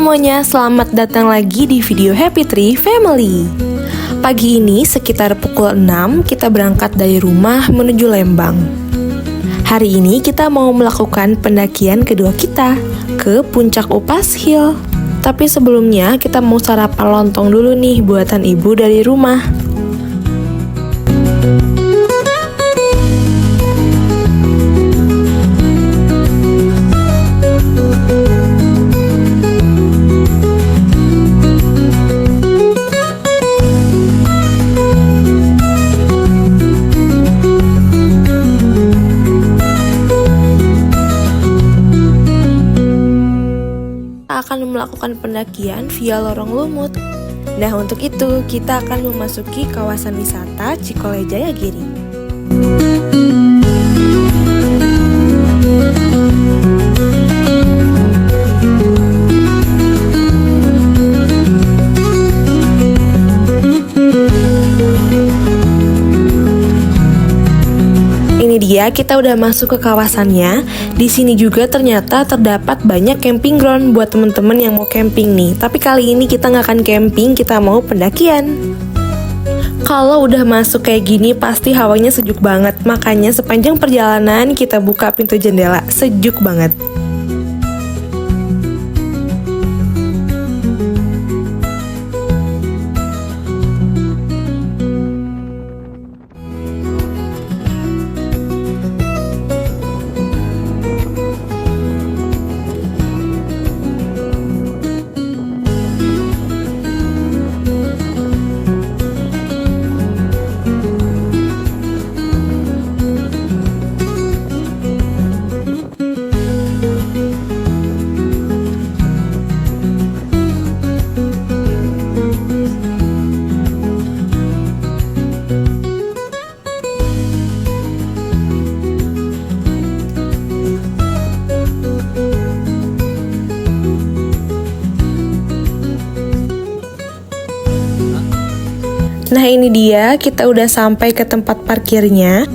semuanya, selamat datang lagi di video Happy Tree Family. Pagi ini sekitar pukul 6 kita berangkat dari rumah menuju Lembang. Hari ini kita mau melakukan pendakian kedua kita ke Puncak Upas Hill. Tapi sebelumnya kita mau sarapan lontong dulu nih buatan ibu dari rumah. Akan melakukan pendakian via Lorong Lumut. Nah, untuk itu kita akan memasuki kawasan wisata Cikole Jayagiri. Dia kita udah masuk ke kawasannya. Di sini juga ternyata terdapat banyak camping ground buat temen-temen yang mau camping nih. Tapi kali ini kita nggak akan camping, kita mau pendakian. Kalau udah masuk kayak gini pasti hawanya sejuk banget. Makanya sepanjang perjalanan kita buka pintu jendela, sejuk banget. Nah, ini dia, kita udah sampai ke tempat parkirnya.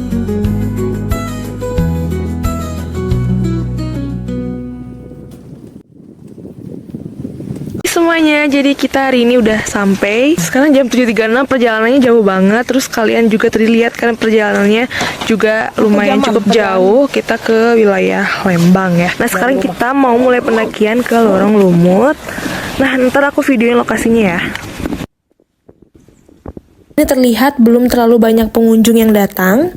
Semuanya, jadi kita hari ini udah sampai. Sekarang jam 7.36, perjalanannya jauh banget. Terus kalian juga tadi lihat kan perjalanannya juga lumayan cukup jauh. Kita ke wilayah Lembang ya. Nah, sekarang kita mau mulai pendakian ke Lorong Lumut. Nah, ntar aku videoin lokasinya ya. Ini terlihat belum terlalu banyak pengunjung yang datang.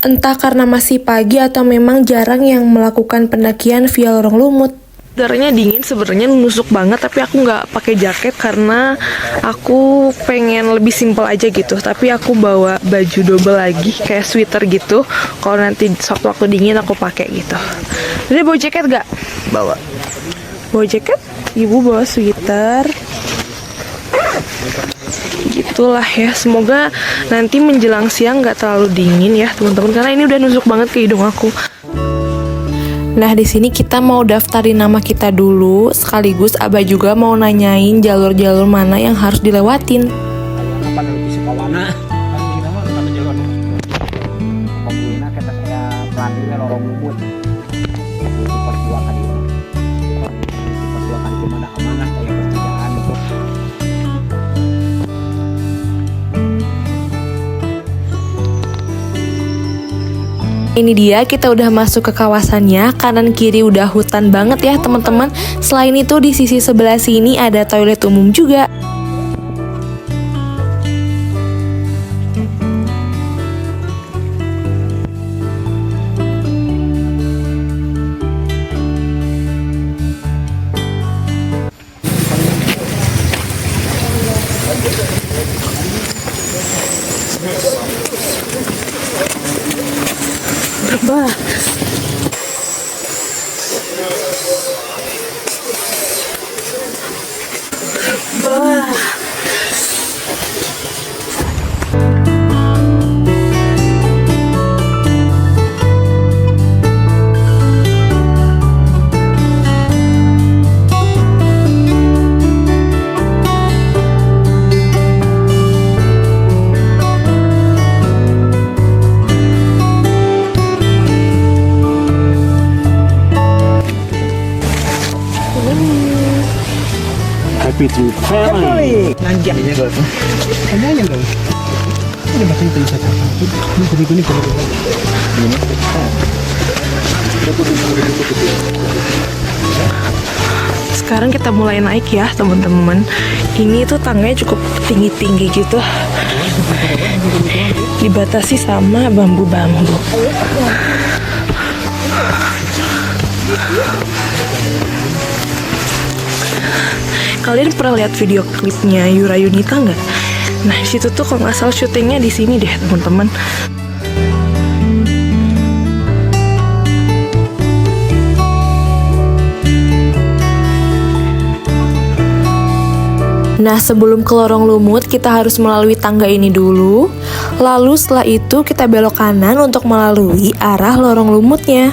Entah karena masih pagi atau memang jarang yang melakukan pendakian via Lorong Lumut. Udaranya dingin, sebenarnya nusuk banget, tapi aku nggak pakai jaket karena aku pengen lebih simpel aja gitu. Tapi aku bawa baju double lagi, kayak sweater gitu. Kalau nanti waktu dingin aku pakai gitu. Jadi bawa jaket gak? Bawa jaket? Ibu bawa sweater. Gitulah ya, semoga nanti menjelang siang nggak terlalu dingin ya teman-teman, karena ini udah nusuk banget ke hidung aku. Nah, di sini kita mau daftarin nama kita dulu, sekaligus Abah juga mau nanyain jalur-jalur mana yang harus dilewatin. Ini dia, kita udah masuk ke kawasannya. Kanan kiri udah hutan banget ya teman-teman. Selain itu di sisi sebelah sini ada toilet umum juga. Bah. Bah. happy trip family. Nanti aja guys. Kayaknya guys. Ini bahkan itu bisa. Ini. Sekarang kita mulai naik ya teman-teman. Ini tuh tangganya cukup tinggi-tinggi gitu. Dibatasi sama bambu-bambu. Kalian pernah lihat video klipnya Yura Yunita nggak? Nah, di situ tuh kalau nggak salah syutingnya di sini deh, teman-teman. Nah, sebelum ke lorong lumut, kita harus melalui tangga ini dulu. Lalu setelah itu kita belok kanan untuk melalui arah lorong lumutnya.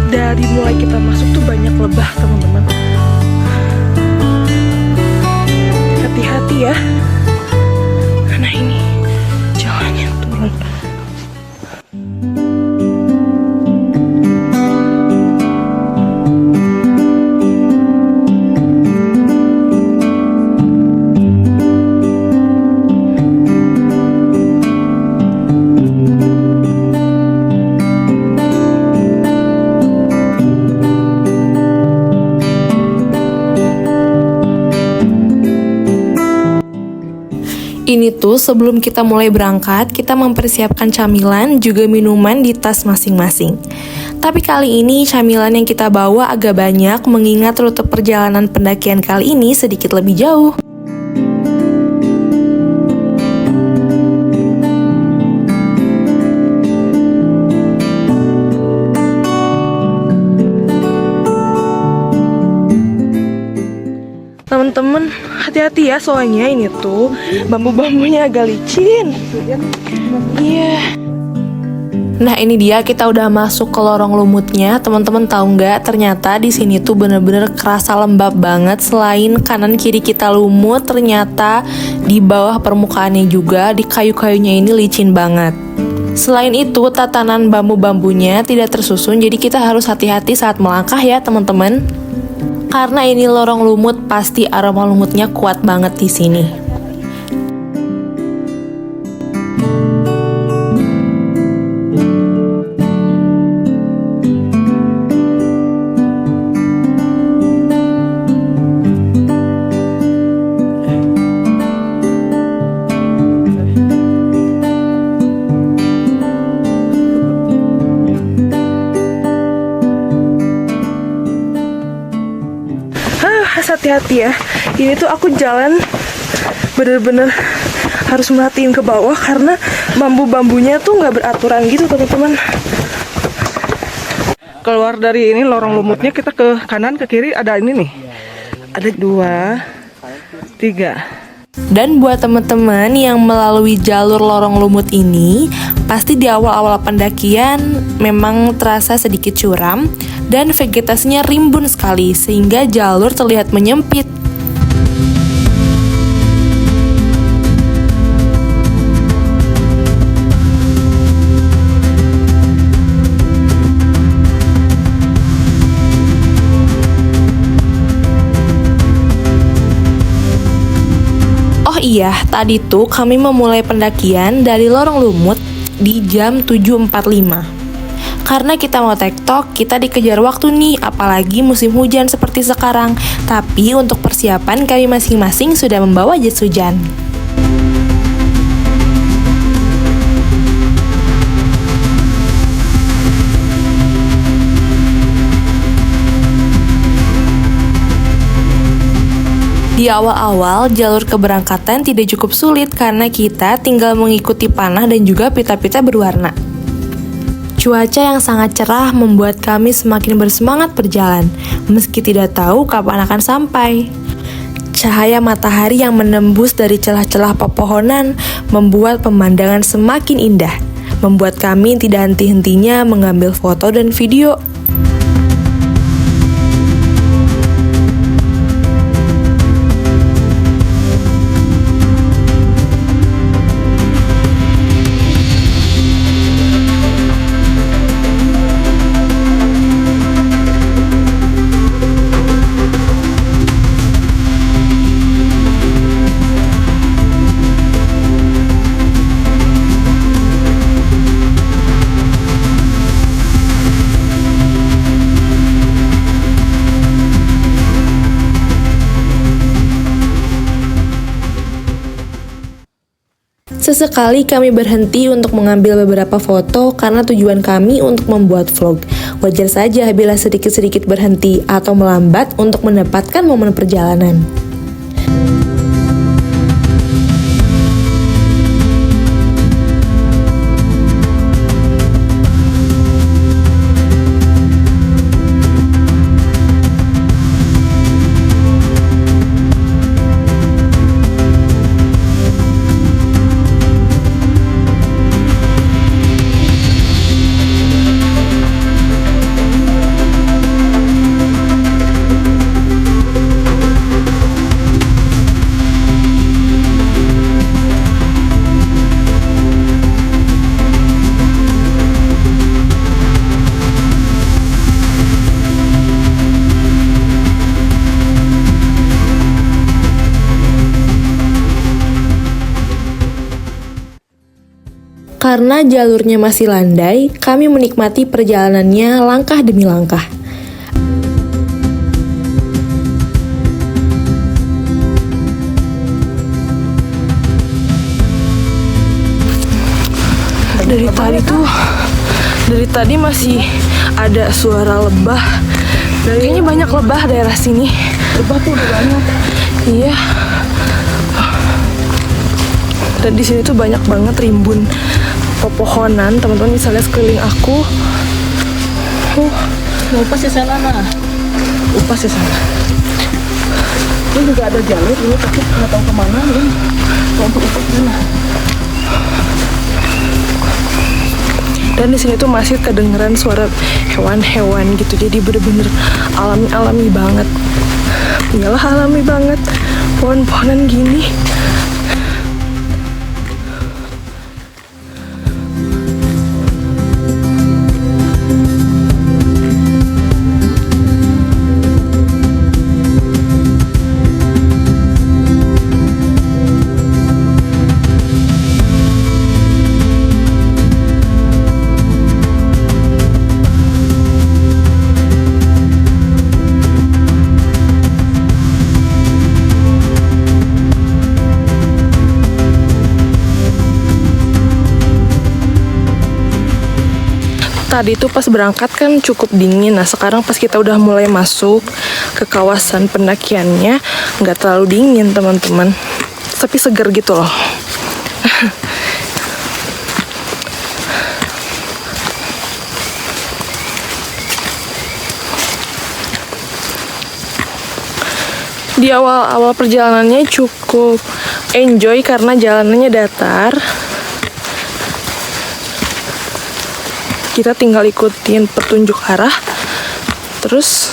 Dari mulai kita masuk tuh banyak lebah, teman-teman. Hati-hati ya. Nah, ini jalannya turun. Ini tuh sebelum kita mulai berangkat, kita mempersiapkan camilan juga minuman di tas masing-masing. Tapi kali ini camilan yang kita bawa agak banyak mengingat rute perjalanan pendakian kali ini sedikit lebih jauh. Temen-temen, hati-hati ya, soalnya ini tuh bambu-bambunya agak licin. Iya. Nah, ini dia kita udah masuk ke lorong lumutnya. Teman-teman tahu nggak? Ternyata di sini tuh bener-bener kerasa lembab banget. Selain kanan kiri kita lumut, ternyata di bawah permukaannya juga di kayu-kayunya ini licin banget. Selain itu, tatanan bambu-bambunya tidak tersusun, jadi kita harus hati-hati saat melangkah ya, teman-teman. Karena ini lorong lumut, pasti aroma lumutnya kuat banget di sini. Hati-hati ya, ini tuh aku jalan bener-bener harus merhatiin ke bawah karena bambu-bambunya tuh nggak beraturan gitu, teman-teman. Keluar dari ini lorong lumutnya, kita ke kanan ke kiri ada ini nih, ada 2, 3. Dan buat teman-teman yang melalui jalur lorong lumut ini, pasti di awal-awal pendakian memang terasa sedikit curam dan vegetasinya rimbun sekali sehingga jalur terlihat menyempit. Oh iya, tadi tuh kami memulai pendakian dari lorong lumut di jam 7.45. Karena kita mau tektok, kita dikejar waktu nih, apalagi musim hujan seperti sekarang. Tapi untuk persiapan kami masing-masing sudah membawa jas hujan. Di awal-awal, jalur keberangkatan tidak cukup sulit karena kita tinggal mengikuti panah dan juga pita-pita berwarna. Cuaca yang sangat cerah membuat kami semakin bersemangat berjalan, meski tidak tahu kapan akan sampai. Cahaya matahari yang menembus dari celah-celah pepohonan membuat pemandangan semakin indah, membuat kami tidak henti-hentinya mengambil foto dan video. Sesekali kami berhenti untuk mengambil beberapa foto karena tujuan kami untuk membuat vlog. Wajar saja bila sedikit-sedikit berhenti atau melambat untuk mendapatkan momen perjalanan. Karena jalurnya masih landai, kami menikmati perjalanannya langkah demi langkah. Dari tadi masih ada suara lebah. Kayaknya banyak lebah daerah sini. Lebah tuh udah banyak. Iya. Dan di sini tuh banyak banget rimbun pepohonan, teman-teman bisa lihat sekeliling aku. Upas ya sana nah. Upas ya sana. Ini juga ada jalur ini tapi nggak tahu kemana nih. Kalau untuk upas sana. Dan di sini tuh masih kedengeran suara hewan-hewan gitu, jadi bener-bener alami banget. Iyalah alami banget, pohon-pohonan gini. Tadi tuh pas berangkat kan cukup dingin. Nah sekarang pas kita udah mulai masuk ke kawasan pendakiannya, nggak terlalu dingin teman-teman, tapi seger gitu loh. Di awal-awal perjalanannya cukup enjoy karena jalanannya datar. Kita tinggal ikutin petunjuk arah, terus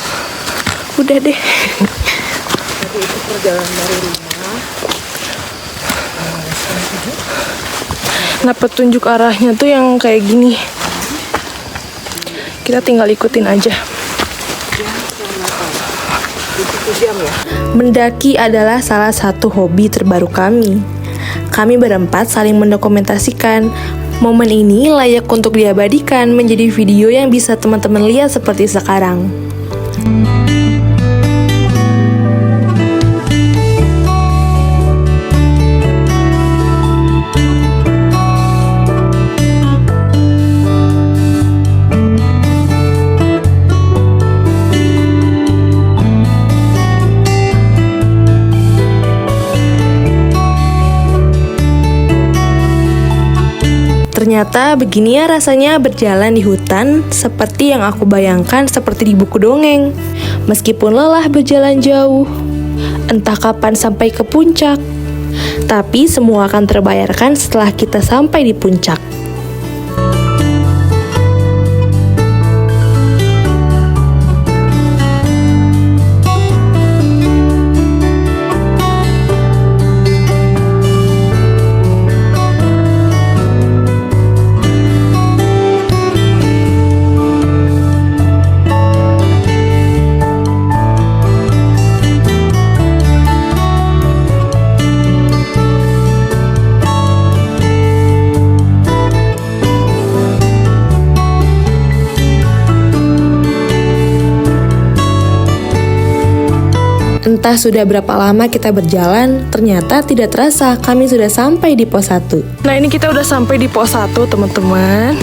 udah deh. Jadi itu perjalanan dari rumah. Nah petunjuk arahnya tuh yang kayak gini. Kita tinggal ikutin aja. Mendaki adalah salah satu hobi terbaru kami. Kami berempat saling mendokumentasikan. Momen ini layak untuk diabadikan menjadi video yang bisa teman-teman lihat seperti sekarang. Ternyata begini ya rasanya berjalan di hutan, seperti yang aku bayangkan seperti di buku dongeng. Meskipun lelah berjalan jauh, entah kapan sampai ke puncak, tapi semua akan terbayarkan setelah kita sampai di puncak. Entah sudah berapa lama kita berjalan, ternyata tidak terasa kami sudah sampai di pos 1. Nah, ini kita udah sampai di pos 1, teman-teman.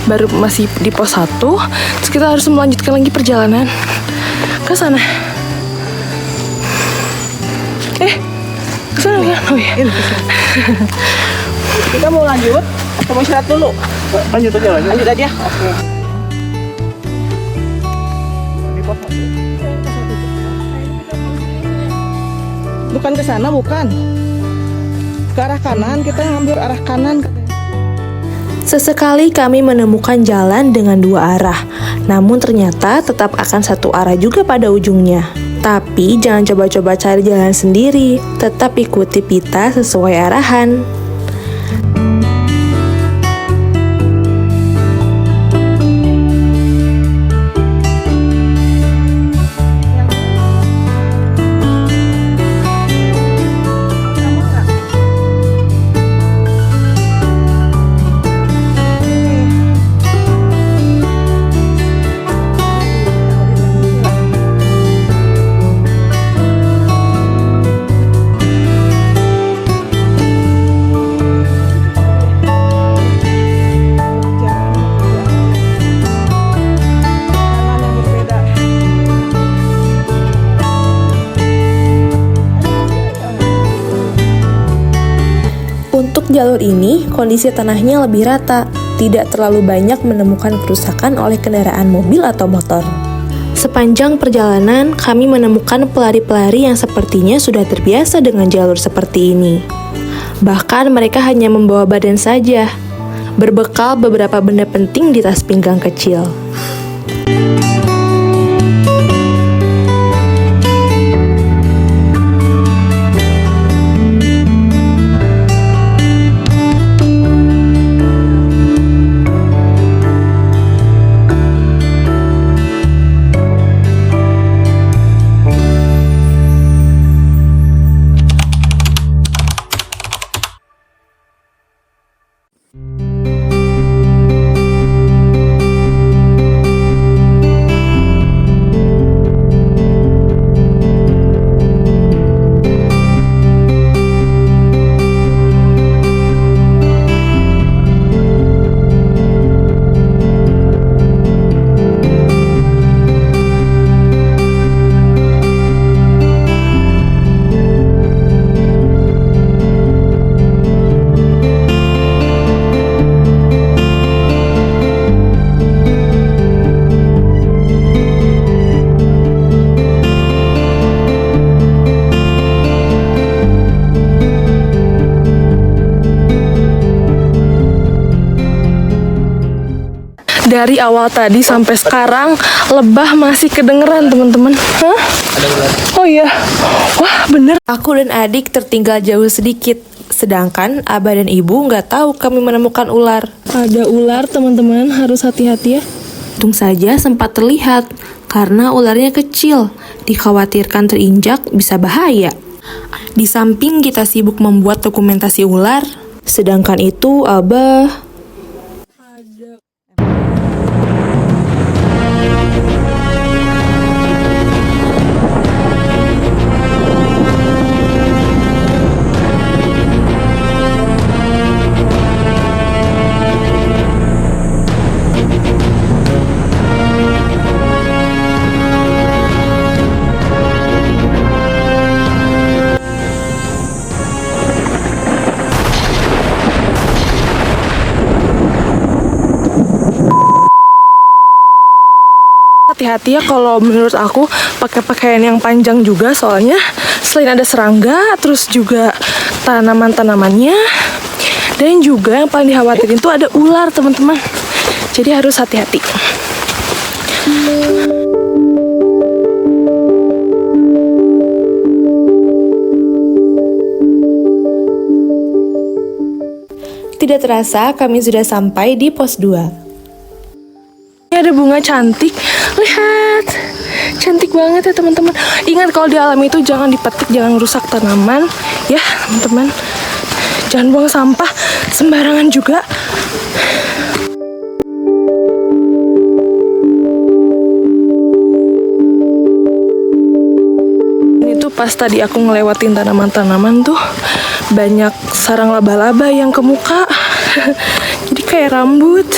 Baru masih di pos 1. Terus kita harus melanjutkan lagi perjalanan ke sana. Ke sana kan? Oh iya. Kita mau lanjut atau mau istirahat dulu? Lanjut aja, lanjut. Lanjut aja. Oke. Di pos 1. Bukan ke sana, bukan. Ke arah kanan, kita ngambil arah kanan. Sesekali kami menemukan jalan dengan 2 arah, namun ternyata tetap akan satu arah juga pada ujungnya. Tapi jangan coba-coba cari jalan sendiri, tetap ikuti pita sesuai arahan. Untuk jalur ini, kondisi tanahnya lebih rata, tidak terlalu banyak menemukan kerusakan oleh kendaraan mobil atau motor. Sepanjang perjalanan, kami menemukan pelari-pelari yang sepertinya sudah terbiasa dengan jalur seperti ini. Bahkan mereka hanya membawa badan saja, berbekal beberapa benda penting di tas pinggang kecil. Dari awal tadi sampai sekarang lebah masih kedengeran, teman-teman. Hah? Oh iya. Wah, bener. Aku dan adik tertinggal jauh sedikit, sedangkan abah dan ibu nggak tahu kami menemukan ular. Ada ular, teman-teman. Harus hati-hati ya. Untung saja sempat terlihat, karena ularnya kecil, dikhawatirkan terinjak bisa bahaya. Di samping kita sibuk membuat dokumentasi ular, sedangkan itu abah... Hati-hati ya kalau menurut aku pakai pakaian yang panjang juga, soalnya selain ada serangga, terus juga tanaman-tanamannya, dan juga yang paling dikhawatirin tuh ada ular, teman-teman. Jadi harus hati-hati. Tidak terasa kami sudah sampai di pos 2. Ini ada bunga cantik, lihat, cantik banget ya teman-teman. Ingat kalau di alam itu jangan dipetik, jangan rusak tanaman, ya teman-teman. Jangan buang sampah sembarangan juga. Ini tuh Pas tadi aku ngelewatin tanaman-tanaman tuh banyak sarang laba-laba yang ke muka. Jadi kayak rambut.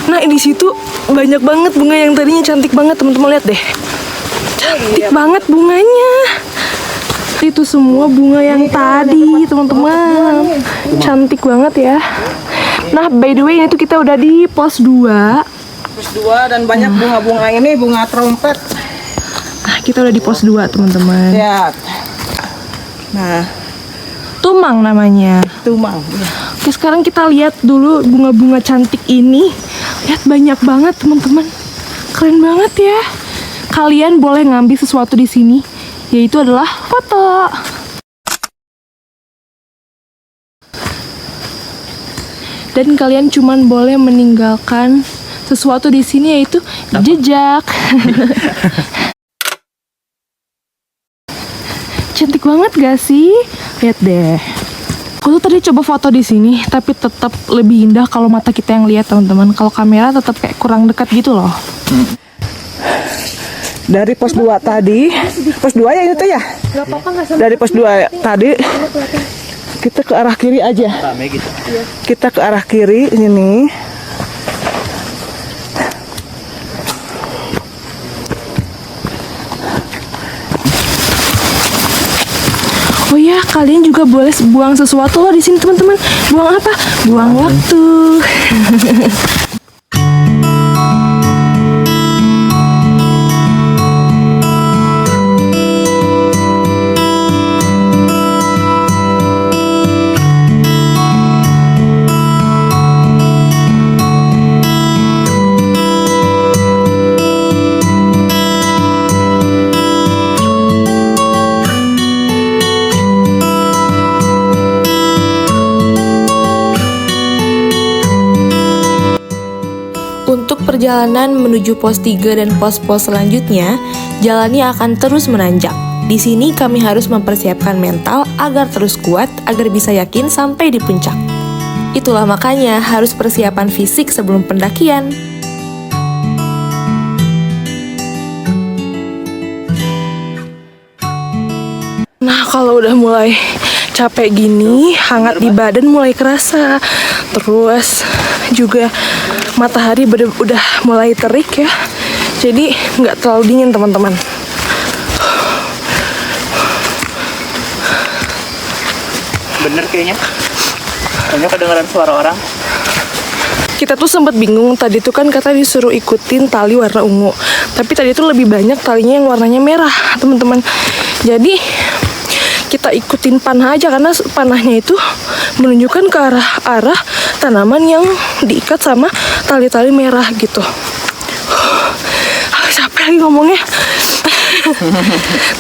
Nah, di situ banyak banget bunga yang tadinya cantik banget, teman-teman lihat deh. Cantik banget bunganya. Itu semua bunga yang tadi, teman-teman. Cantik banget ya. Nah, by the way, ini tuh kita udah di pos 2. Pos 2 dan banyak bunga-bunga ini, bunga trompet. Nah, kita udah di pos 2, teman-teman. Lihat. Nah, Tumang namanya. tumang. Oke, sekarang kita lihat dulu bunga-bunga cantik ini. Lihat banyak banget, teman-teman. Keren banget ya. Kalian boleh ngambil sesuatu di sini, yaitu adalah foto. Dan kalian cuman boleh meninggalkan sesuatu di sini, yaitu jejak. Cantik banget gak sih? Lihat deh. Aku tuh tadi coba foto di sini, tapi tetap lebih indah kalau mata kita yang lihat, teman-teman. Kalau kamera tetap kayak kurang dekat gitu loh. Dari pos 2 tadi, pos 2 ya itu ya? Dari pos 2 tadi, kita ke arah kiri aja. Kita ke arah kiri ini. Oh ya, kalian juga boleh buang sesuatu loh di sini, teman-teman. Buang apa? Buang waktu. Untuk perjalanan menuju pos 3 dan pos-pos selanjutnya, jalannya akan terus menanjak. Di sini kami harus mempersiapkan mental agar terus kuat, agar bisa yakin sampai di puncak. Itulah makanya harus persiapan fisik sebelum pendakian. Nah, kalau udah mulai capek gini, hangat di badan mulai kerasa. Terus juga matahari udah mulai terik ya. Jadi nggak terlalu dingin, teman-teman. Bener kayaknya. Kayaknya kedengaran suara orang. Kita tuh sempat bingung, tadi tuh kan kata disuruh ikutin tali warna ungu. Tapi tadi tuh lebih banyak talinya yang warnanya merah, teman-teman. Jadi kita ikutin panah aja, karena panahnya itu menunjukkan ke arah tanaman yang diikat sama tali-tali merah gitu. Capek lagi ngomongnya.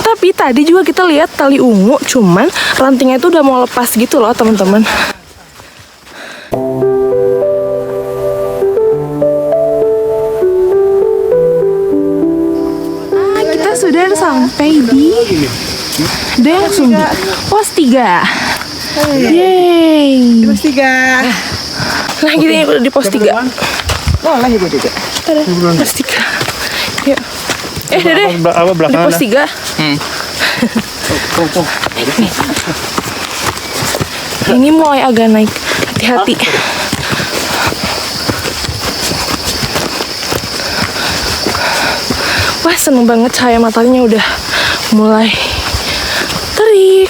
Tapi tadi juga kita lihat tali ungu, cuman rantingnya itu udah mau lepas gitu loh, teman-teman. Kita sudah sampai di Deng Sumbi, pos 3. Yeay. Pos 3. Nah, gini udah di pos 3. Boleh ibu juga. Ada pos 3. Yuk. Dede. Apa Di belakangan? pos 3. Ini mulai agak naik. Hati-hati. Wah, seneng banget, cahaya matanya udah mulai terik.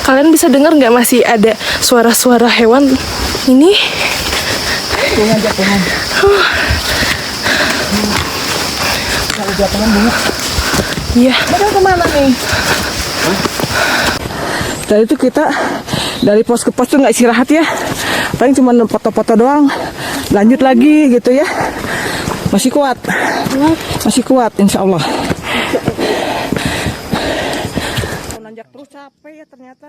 Kalian bisa dengar nggak masih ada suara-suara hewan ini? Iya. Padahal kemana nih? Dari itu kita dari pos ke pos tuh nggak istirahat ya. Paling cuma foto-foto doang. Lanjut lagi gitu ya. Masih kuat. Masih kuat insya Allah. Nanjak terus capek ya ternyata.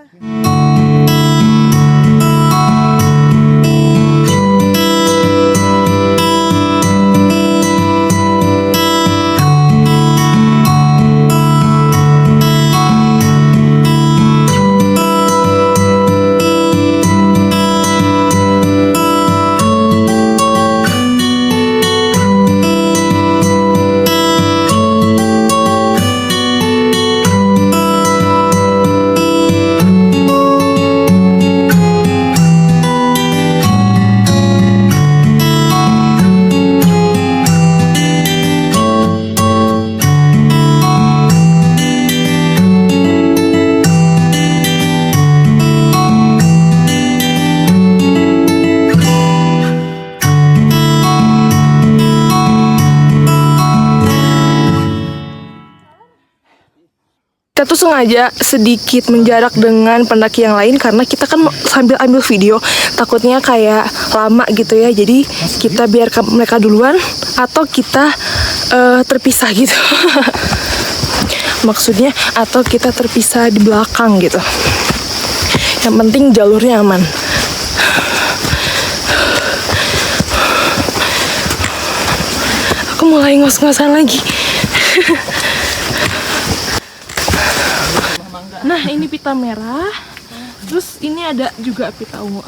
sengaja sedikit menjarak dengan pendaki yang lain karena kita kan sambil ambil video, takutnya kayak lama gitu ya. Jadi kita biarkan mereka duluan atau kita terpisah gitu. Maksudnya atau kita terpisah di belakang gitu. Yang penting jalurnya aman. Aku mulai ngos-ngosan lagi. Nah, ini pita merah. Terus ini ada juga pita ungu.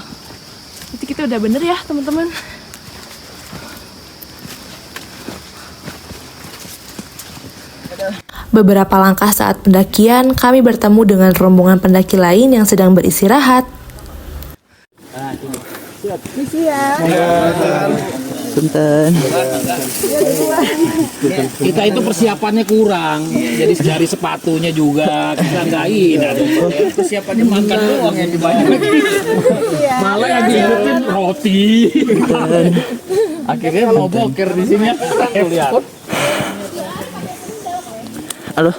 Jadi kita udah bener ya, teman-teman. Beberapa langkah saat pendakian, kami bertemu dengan rombongan pendaki lain yang sedang beristirahat. Punten. Kita itu persiapannya kurang, jadi dari sepatunya juga kita nggak ini. Persiapannya makan doang yang dibanyak. Malah yang diingetin roti. Akhirnya mau boker di sini. Lihat. Halo.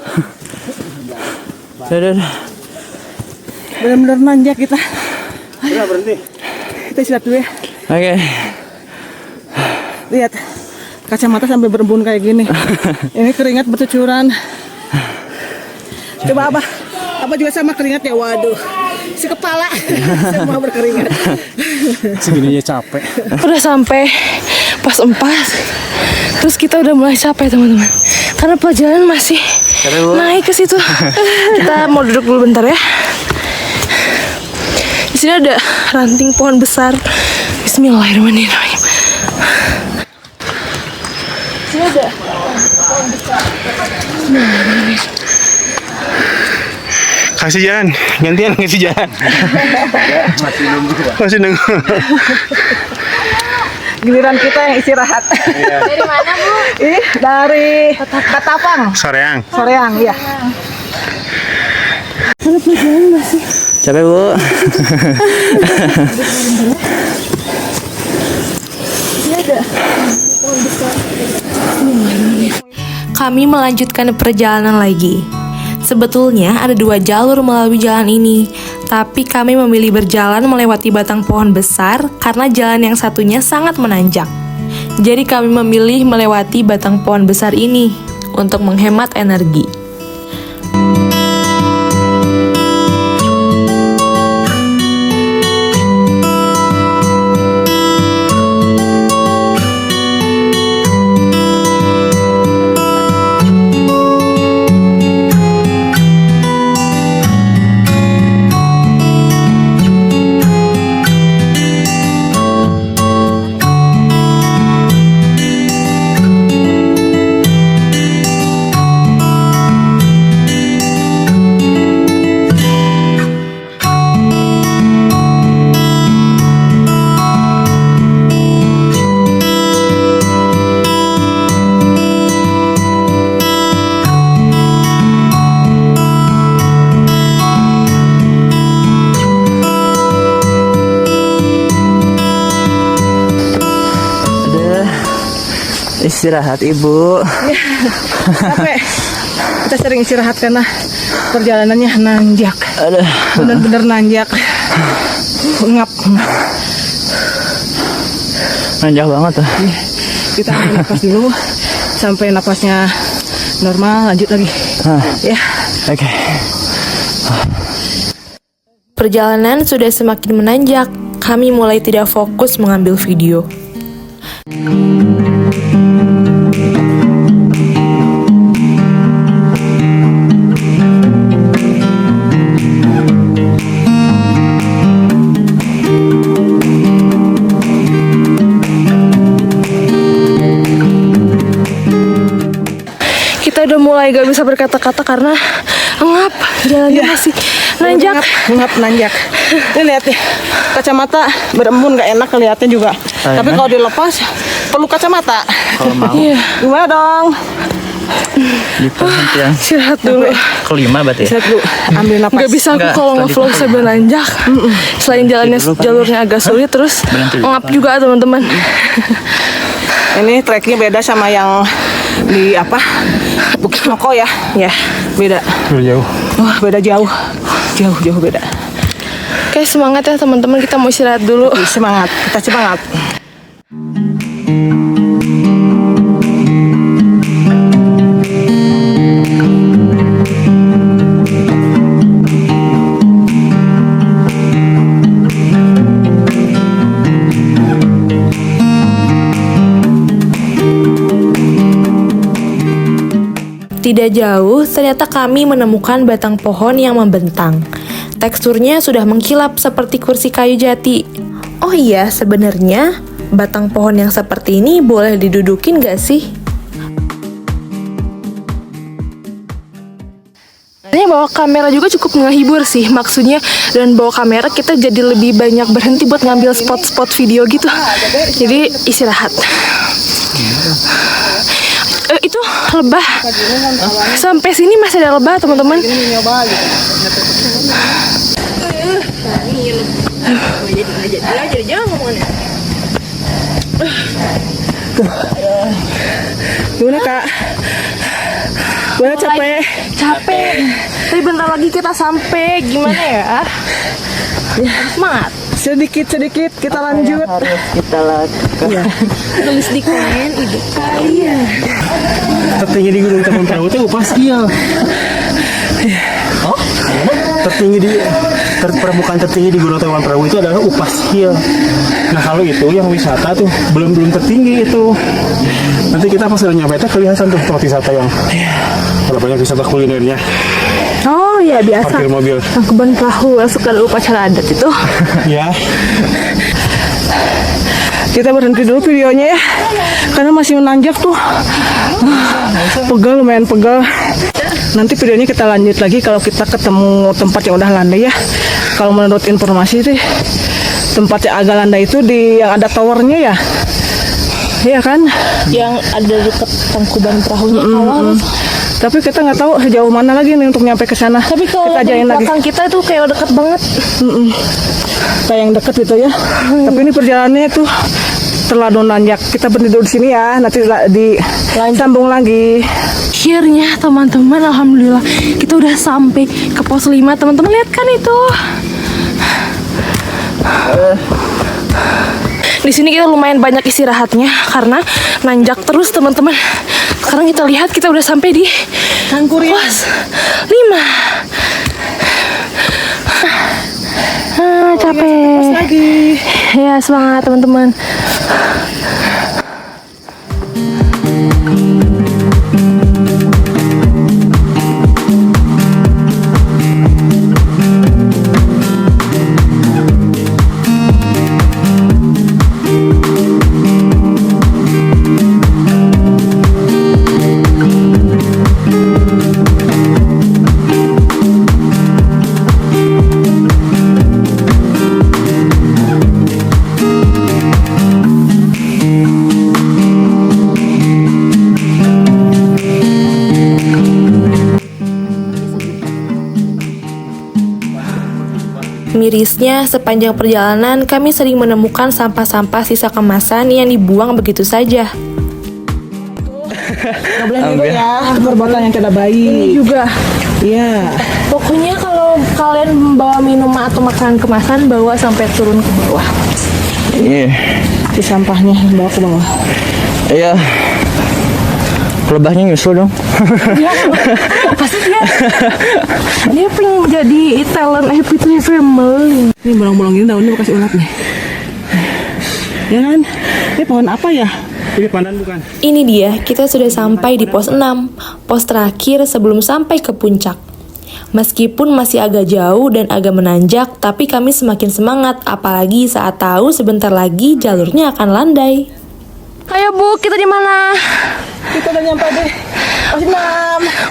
Dadah. Benar-benar nanjak kita. Udah berhenti. Kita istirahat dulu ya. Oke. Lihat, kacamata sampai berembun kayak gini. Ini keringat bercucuran. Coba Abah juga sama keringat ya. Waduh, si kepala semua berkeringat. Segininya capek. Udah sampai pos 4. Terus kita udah mulai capek, teman-teman. Karena perjalanan masih naik ke situ. Kita mau duduk dulu bentar ya. Di sini ada ranting pohon besar. Bismillahirrahmanirrahim. Di sini ada pohon besar. Kasih jalan, gantian kasih jalan. Masih nunggu. Giliran kita yang istirahat. Dari mana, Bu? Dari Katapang. Soreang. Soreang, ya. Capek, Bu. Kami melanjutkan perjalanan lagi. Sebetulnya ada 2 jalur melalui jalan ini, tapi kami memilih berjalan melewati batang pohon besar karena jalan yang satunya sangat menanjak. Jadi kami memilih melewati batang pohon besar ini untuk menghemat energi. Istirahat, Ibu. Capek. Kita sering istirahat karena perjalanannya nanjak. Aduh. Bener-bener nanjak. Ngap. Nanjak banget tuh. Kita ambil napas dulu sampai napasnya normal, lanjut lagi. Ya. Oke. Perjalanan sudah semakin menanjak, kami mulai tidak fokus mengambil video. Kita udah mulai gak bisa berkata-kata karena ngap, jalannya masih nanjak. Ngap nanjak. Ini lihat nih, kacamata berembun gak enak kelihatannya juga. Tapi kalau dilepas perlu kacamata. Kalau mau Iya, Gimana dong? dipakai ya. istirahat dulu. Kelima berarti ya. Istirahat dulu, ambil napas. Gak bisa aku Enggak, kalau tadi nge-vlog sambil nanjak. Selain jalannya jalurnya agak sulit, terus Berhenti. ngap juga teman-teman. Ini treknya beda sama yang di Bukit Moko ya. Ya. Beda. Jauh. Wah, beda jauh. Jauh beda. Oke, semangat ya teman-teman, kita mau istirahat dulu. Semangat, kita semangat. Tidak jauh, ternyata kami menemukan batang pohon yang membentang. Teksturnya sudah mengkilap seperti kursi kayu jati. Oh iya, sebenarnya batang pohon yang seperti ini boleh didudukin gak sih? Ini bawa kamera juga cukup menghibur sih maksudnya, dan bawa kamera kita jadi lebih banyak berhenti buat ngambil spot-spot video gitu. Jadi istirahat. Itu lebah. Sampai sini masih ada lebah teman-teman. Gimana Kak? Gimana capek? Capek. Tapi bentar lagi kita sampai. Gimana ya? Semangat. Sedikit kita lanjut. Harus kita lakukan. Tulis di komen ide kalian. Tertinggi di Gunung Tawon Perahu itu upas iya. Oh? Tertinggi di permukaan tertinggi di Gunung Tawon Perahu itu adalah Upas Hill. Nah kalau itu yang wisata tuh belum tertinggi itu. Nanti kita pas udah nyampe itu kelihatan tuh tempat wisata yang kalau banyak wisata kulinernya. Oh ya biasa. Parkir mobil. Kebun perahu suka ada upacara adat itu. Ya. Kita berhenti dulu videonya ya, karena masih menanjak tuh. Pegal, lumayan pegal. Nanti videonya kita lanjut lagi kalau kita ketemu tempat yang udah landai ya. Kalau menurut informasi sih tempat yang agak landai itu di yang ada towernya ya. Iya kan? Yang ada dekat Tangkuban Perahunya awal. Tapi kita nggak tahu sejauh mana lagi nih untuk nyampe ke sana. Tapi kalau kita di ajain lagi. belakang kita tuh kayak deket banget. Kayak yang deket gitu ya. Tapi ini perjalanannya tuh terlalu nanjak. Kita berhenti dulu di sini ya. Nanti disambung lagi. Akhirnya teman-teman, alhamdulillah kita udah sampai ke pos 5. Teman-teman lihat kan itu. Di sini kita lumayan banyak istirahatnya karena nanjak terus teman-teman. Sekarang kita lihat kita udah sampai di pos 5. Capek. Lagi. Ya semangat teman-teman. Mirisnya, sepanjang perjalanan kami sering menemukan sampah-sampah sisa kemasan yang dibuang begitu saja. Nggak boleh dulu ya. Perbuatan yang tidak baik. Ini juga. Iya. Pokoknya kalau kalian membawa minuman atau makanan kemasan, bawa sampai turun ke bawah. Iya. Di sampahnya bawa ke bawah. Iya. Lebahnya nyusul dong. Pasti dia pengen jadi talent Happy Tree Family. Ini bolong-bolong gini daunnya bekas ulat nih. Ya kan? Ini pohon apa ya? Ini pandan bukan? Ini dia, kita sudah sampai di pos 6, pos terakhir sebelum sampai ke puncak. Meskipun masih agak jauh dan agak menanjak, tapi kami semakin semangat, apalagi saat tahu sebentar lagi jalurnya akan landai. Ayo Bu, kita di mana? Kita udah nyampe deh. Pos 6.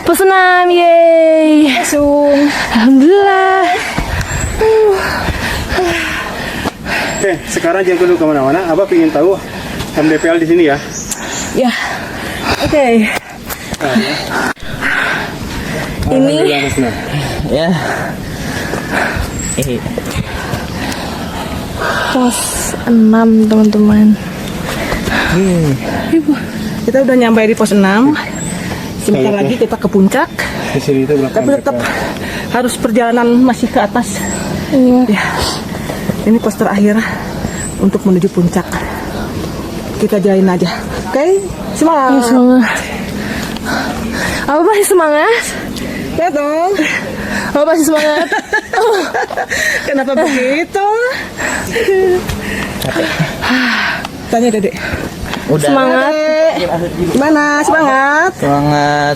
Pos 6, yeay. Langsung. Alhamdulillah. Oke, sekarang jangan dulu kemana-mana. Abah pengen tahu MDPL di sini ya. Ya. Oke. Ini Ya. pos 6 teman-teman. Kita udah nyampe di pos 6. Sebentar lagi kita ke puncak. Di sini itu berapa? Tapi tetap harus perjalanan masih ke atas. Ya. Ini pos terakhir untuk menuju puncak. Kita jalanin aja. Oke, semangat. Semangat. Apa masih semangat? Ya dong. Apa masih semangat? Kenapa begitu? Tanya Dedek. Semangat. Gimana? Semangat? Semangat.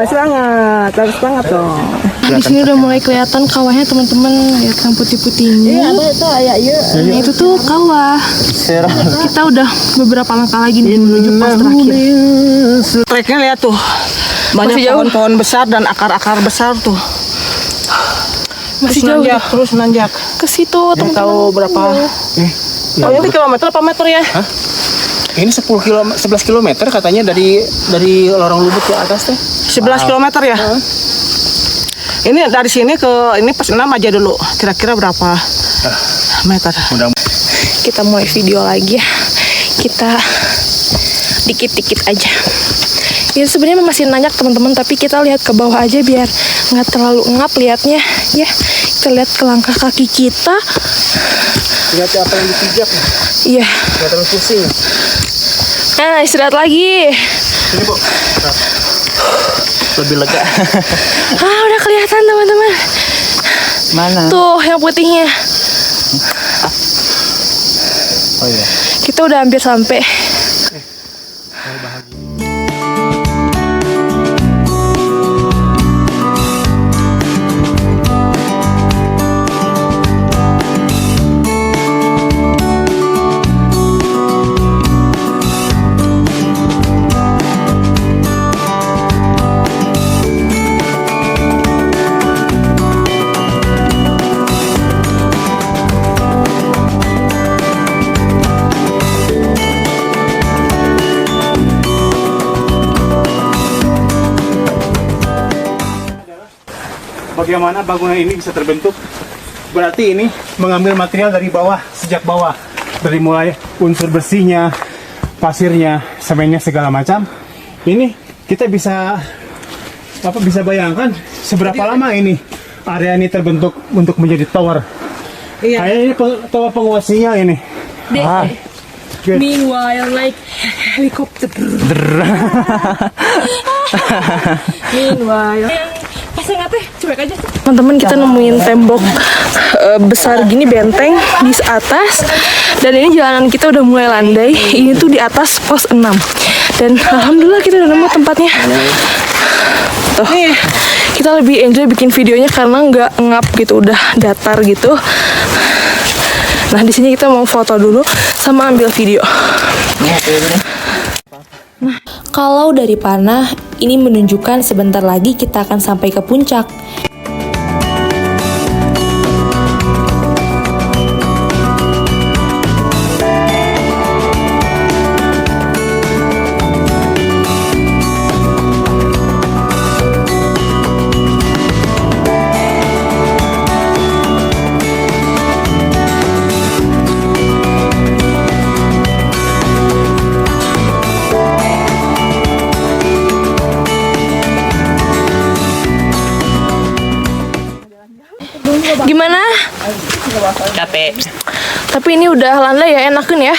Semangat. Harus semangat dong. Di sini udah mulai kelihatan kawahnya teman-teman. Lihat yang putih-putih ini. Itu ayah iya. Nah, itu tuh kawah. Kita udah beberapa langkah lagi nih menuju pos terakhir. Treknya lihat tuh. Banyak Masih jauh. pohon-pohon besar dan akar-akar besar tuh. Masih Terus jauh. nanjak, terus nanjak. Ke situ Nggak teman-teman. tahu berapa. Oh, ini kilometer apa meter ya? Ini 11 km katanya dari lorong Lubuk ke atas teh. 11 kilometer ya? Ini dari sini ke ini pas 6 aja dulu. Kira-kira berapa meter? Kita mulai video lagi ya. Kita dikit-dikit aja. Ini sebenarnya masih nanjak teman-teman, tapi kita lihat ke bawah aja biar nggak terlalu ngap liatnya ya. Kita lihat ke langkah kaki kita. Lihat apa yang dipijak. Iya. Nggak terlalu pusing. Nah, istirahat lagi. Sini Bu. Lebih lega. Udah kelihatan teman-teman. Mana? Tuh yang putihnya. Oh iya. Kita udah hampir sampai. Bagaimana bangunan ini bisa terbentuk? Berarti ini mengambil material dari bawah, sejak bawah. Dari mulai unsur bersihnya, pasirnya, semennya segala macam. Ini kita bisa bayangkan seberapa lama ini area ini terbentuk untuk menjadi tower. Iya. Kayaknya ini tower penguasanya ini. Good. Meanwhile like helikopter. Meanwhile. Pasang apa? Cuek aja. Teman-teman, kita nemuin tembok besar gini, benteng di atas. Dan ini jalanan kita udah mulai landai. Ini tuh di atas pos 6. Dan alhamdulillah kita udah nemu tempatnya. Tuh. Kita lebih enjoy bikin videonya karena nggak ngap gitu, udah datar gitu. Nah, di sini kita mau foto dulu sama ambil video. Nah, kalau dari panah, ini menunjukkan sebentar lagi kita akan sampai ke puncak. Gimana? Capek. Tapi ini udah landai ya, enakan ya.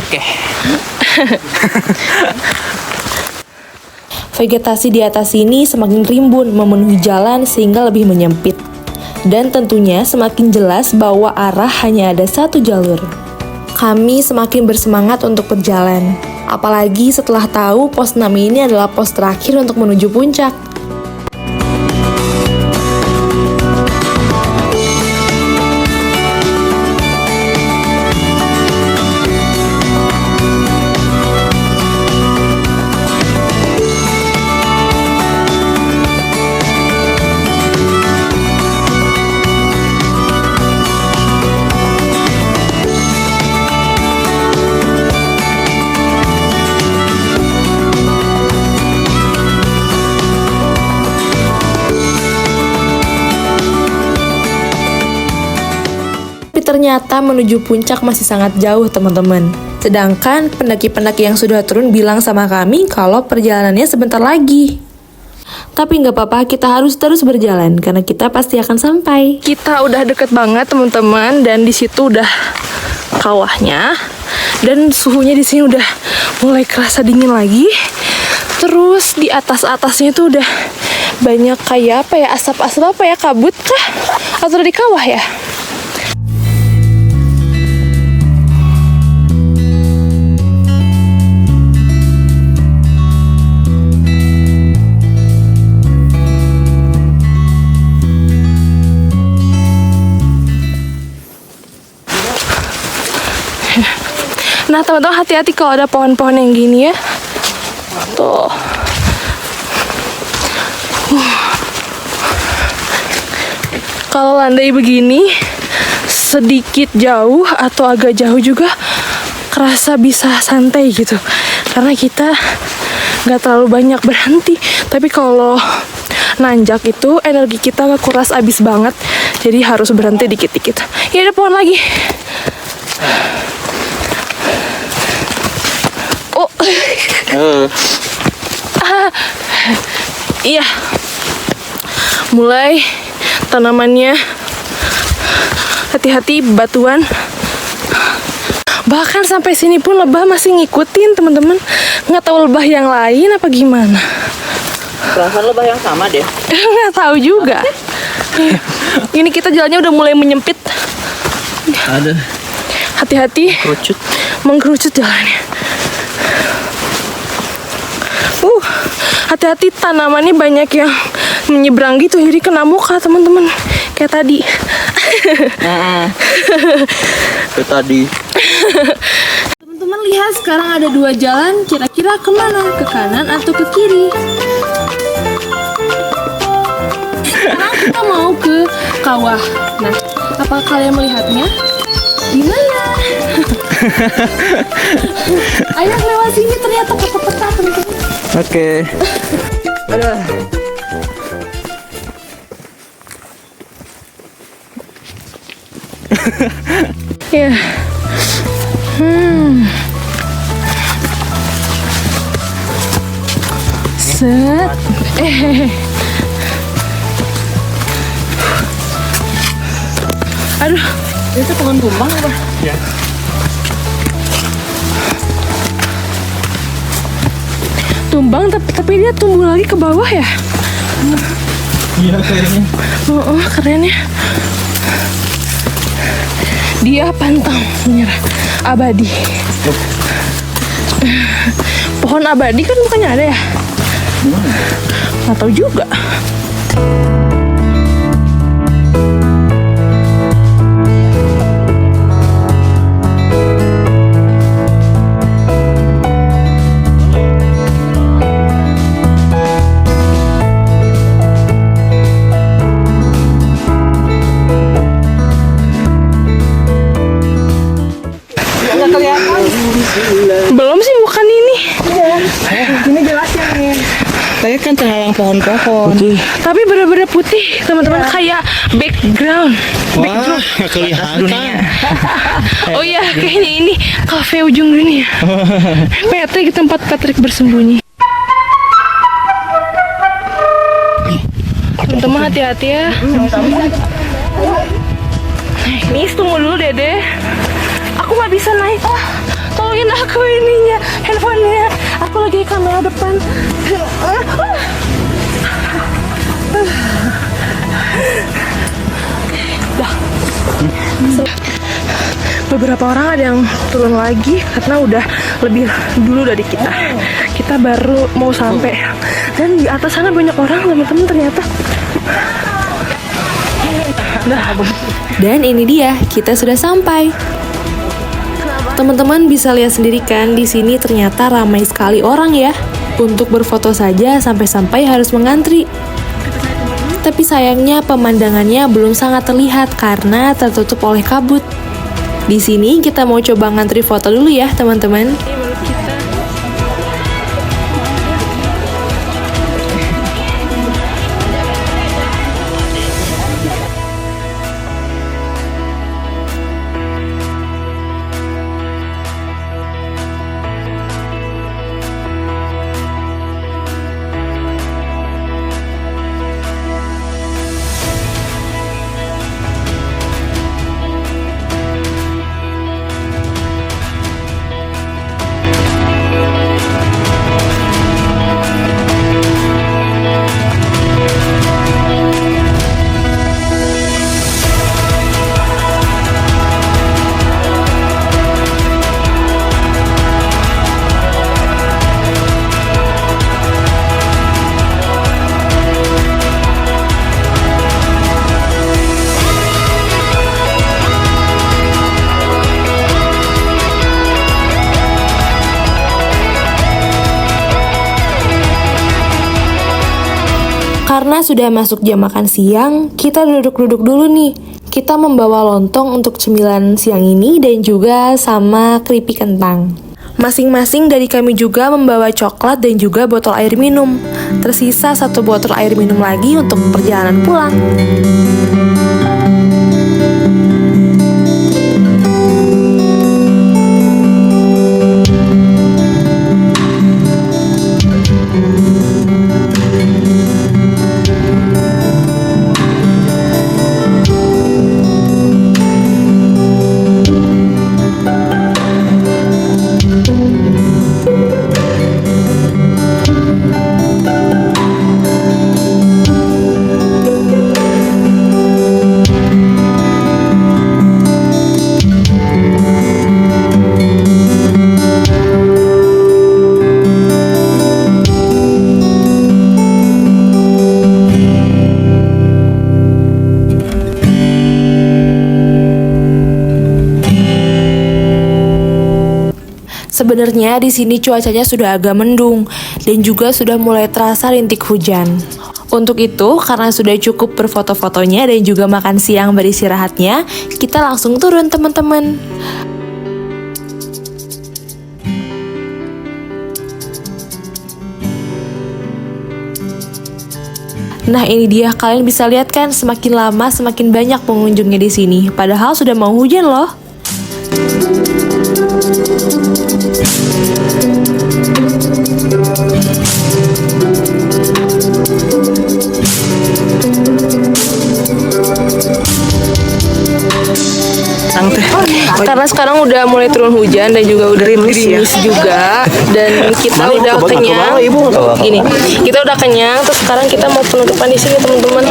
Oke. Vegetasi di atas ini semakin rimbun memenuhi jalan sehingga lebih menyempit. Dan tentunya semakin jelas bahwa arah hanya ada satu jalur. Kami semakin bersemangat untuk berjalan. Apalagi setelah tahu pos 6 ini adalah pos terakhir untuk menuju puncak. Ternyata menuju puncak masih sangat jauh teman-teman. Sedangkan pendaki-pendaki yang sudah turun bilang sama kami kalau perjalanannya sebentar lagi. Tapi nggak apa-apa, kita harus terus berjalan karena kita pasti akan sampai. Kita udah deket banget teman-teman, dan di situ udah kawahnya, dan suhunya di sini udah mulai kerasa dingin lagi. Terus di atas-atasnya tuh udah banyak kayak apa ya, asap-asap apa ya, kabut kah? Atau dari kawah ya? Nah teman-teman, hati-hati kalau ada pohon-pohon yang gini ya. Tuh. Kalau landai begini, sedikit jauh atau agak jauh juga kerasa bisa santai gitu. Karena kita nggak terlalu banyak berhenti. Tapi kalau nanjak itu energi kita kuras abis banget. Jadi harus berhenti dikit-dikit. Ya ada pohon lagi. Oh. Iya. Mulai tanamannya. Hati-hati batuan. Bahkan sampai sini pun lebah masih ngikutin teman-teman. Nggak tahu lebah yang lain apa gimana. Perasaan lebah yang sama deh. Nggak tahu juga. Ini kita jalannya udah mulai menyempit. Ada. Hati-hati. Mengkerucut jalannya. Hati-hati, tanamannya banyak yang menyeberang gitu, jadi kena muka teman-teman. Kayak tadi. Kayak tadi. Teman-teman lihat, sekarang ada 2 jalan, kira-kira kemana? Ke kanan atau ke kiri? Sekarang kita mau ke kawah. Nah, apa kalian melihatnya? Di mana? Ayo lewat sini, ternyata ke peta teman-teman. Oke. Ya. Set. Aduh, itu pohon tumbang apa? Ya. Tumbang, tapi dia tumbuh lagi ke bawah ya? Iya kayaknya. Oh, keren ya. Dia pantang menyerah. Abadi. Pohon abadi kan bukannya ada ya? Nggak tahu juga. Belum sih, bukan ini. Ini jelasnya nih. Saya kan terhalang pohon-pohon. Tapi bener-bener putih, teman-teman, kayak background. Wah, nggak kelihatan. Oh iya, kayaknya ini kafe ujung dunia. Patrick, tempat Patrick bersembunyi. Teman-teman hati-hati ya. Nis, tunggu dulu Dede. Aku nggak bisa naik. Oh, tolongin aku ininya, handphonenya. Aku lagi kamera depan. Dah. Beberapa orang ada yang turun lagi karena udah lebih dulu dari kita. Kita baru mau sampai. Dan di atas sana banyak orang, teman-teman, ternyata. Dan ini dia, kita sudah sampai. Teman-teman bisa lihat sendiri kan, di sini ternyata ramai sekali orang ya. Untuk berfoto saja sampai-sampai harus mengantri. Tapi sayangnya pemandangannya belum sangat terlihat karena tertutup oleh kabut. Di sini kita mau coba ngantri foto dulu ya, teman-teman. Karena sudah masuk jam makan siang, kita duduk-duduk dulu nih. Kita membawa lontong untuk cemilan siang ini dan juga sama keripik kentang. Masing-masing dari kami juga membawa coklat dan juga botol air minum. Tersisa 1 botol air minum lagi untuk perjalanan pulang. Sebenarnya di sini cuacanya sudah agak mendung dan juga sudah mulai terasa rintik hujan. Untuk itu, karena sudah cukup berfoto-fotonya dan juga makan siang beristirahatnya, kita langsung turun teman-teman. Nah ini dia, kalian bisa lihat kan semakin lama semakin banyak pengunjungnya di sini. Padahal sudah mau hujan loh. Karena sekarang udah mulai turun hujan dan juga udah gerimis juga, dan kita udah kenyang. Gini, kita udah kenyang. Terus sekarang kita mau penutupan di sini teman-teman.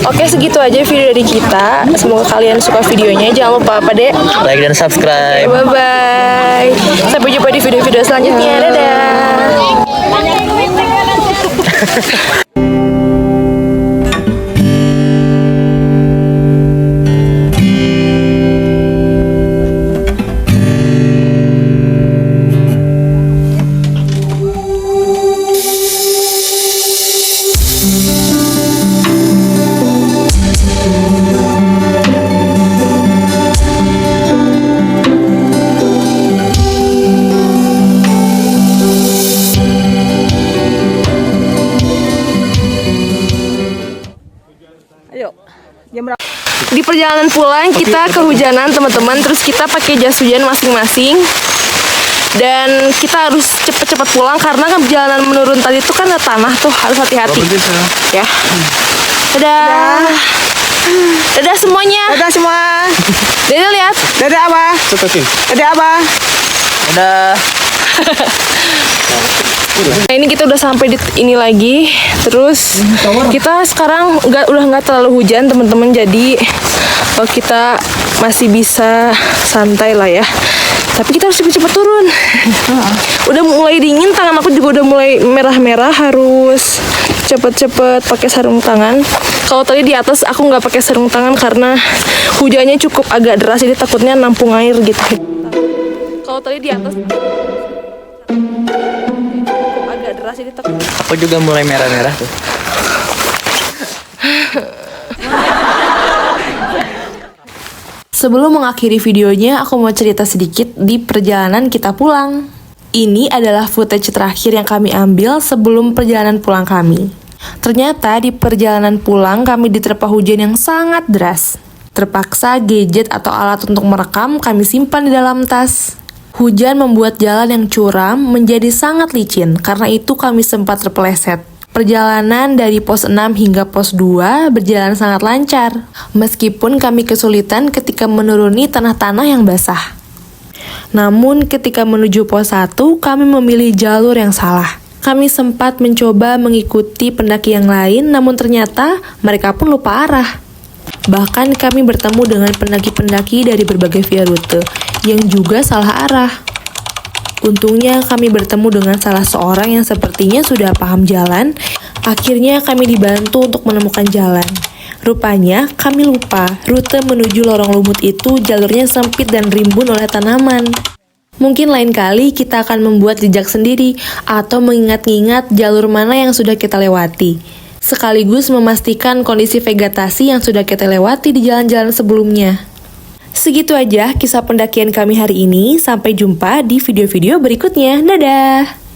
Oke, segitu aja video dari kita. Semoga kalian suka videonya. Jangan lupa apa deh? Like dan subscribe. Bye bye. Sampai jumpa di video-video selanjutnya. Dadah. Di perjalanan pulang kita kehujanan teman-teman, terus kita pakai jas hujan masing-masing. Dan kita harus cepet-cepet pulang karena kan perjalanan menurun tadi itu kan ada tanah tuh, harus hati-hati. Ya. Dadah. Dadah semuanya. Dadah semua. Dadah lihat. Dadah Abah. Dadah Abah. Dadah. Nah ini kita udah sampai di ini lagi. Terus kita sekarang udah nggak terlalu hujan teman-teman, jadi kita masih bisa santai lah ya. Tapi kita harus cepet-cepet turun. Udah mulai dingin, tangan aku juga udah mulai merah-merah. Harus cepet-cepet pakai sarung tangan. Kalau tadi di atas aku nggak pakai sarung tangan karena hujannya cukup agak deras, jadi takutnya nampung air gitu. Kalau tadi di atas agak deras, jadi takut. Aku juga mulai merah-merah tuh. Sebelum mengakhiri videonya, aku mau cerita sedikit di perjalanan kita pulang. Ini adalah footage terakhir yang kami ambil sebelum perjalanan pulang kami. Ternyata di perjalanan pulang kami diterpa hujan yang sangat deras. Terpaksa gadget atau alat untuk merekam kami simpan di dalam tas. Hujan membuat jalan yang curam menjadi sangat licin, karena itu kami sempat terpeleset. Perjalanan dari pos 6 hingga pos 2 berjalan sangat lancar, meskipun kami kesulitan ketika menuruni tanah-tanah yang basah. Namun ketika menuju pos 1, kami memilih jalur yang salah. Kami sempat mencoba mengikuti pendaki yang lain, namun ternyata mereka pun lupa arah. Bahkan kami bertemu dengan pendaki-pendaki dari berbagai via rute yang juga salah arah. Untungnya kami bertemu dengan salah seorang yang sepertinya sudah paham jalan. Akhirnya kami dibantu untuk menemukan jalan. Rupanya kami lupa rute menuju lorong lumut itu jalurnya sempit dan rimbun oleh tanaman. Mungkin lain kali kita akan membuat jejak sendiri atau mengingat-ingat jalur mana yang sudah kita lewati. Sekaligus memastikan kondisi vegetasi yang sudah kita lewati di jalan-jalan sebelumnya. Segitu aja kisah pendakian kami hari ini. Sampai jumpa di video-video berikutnya. Dadah!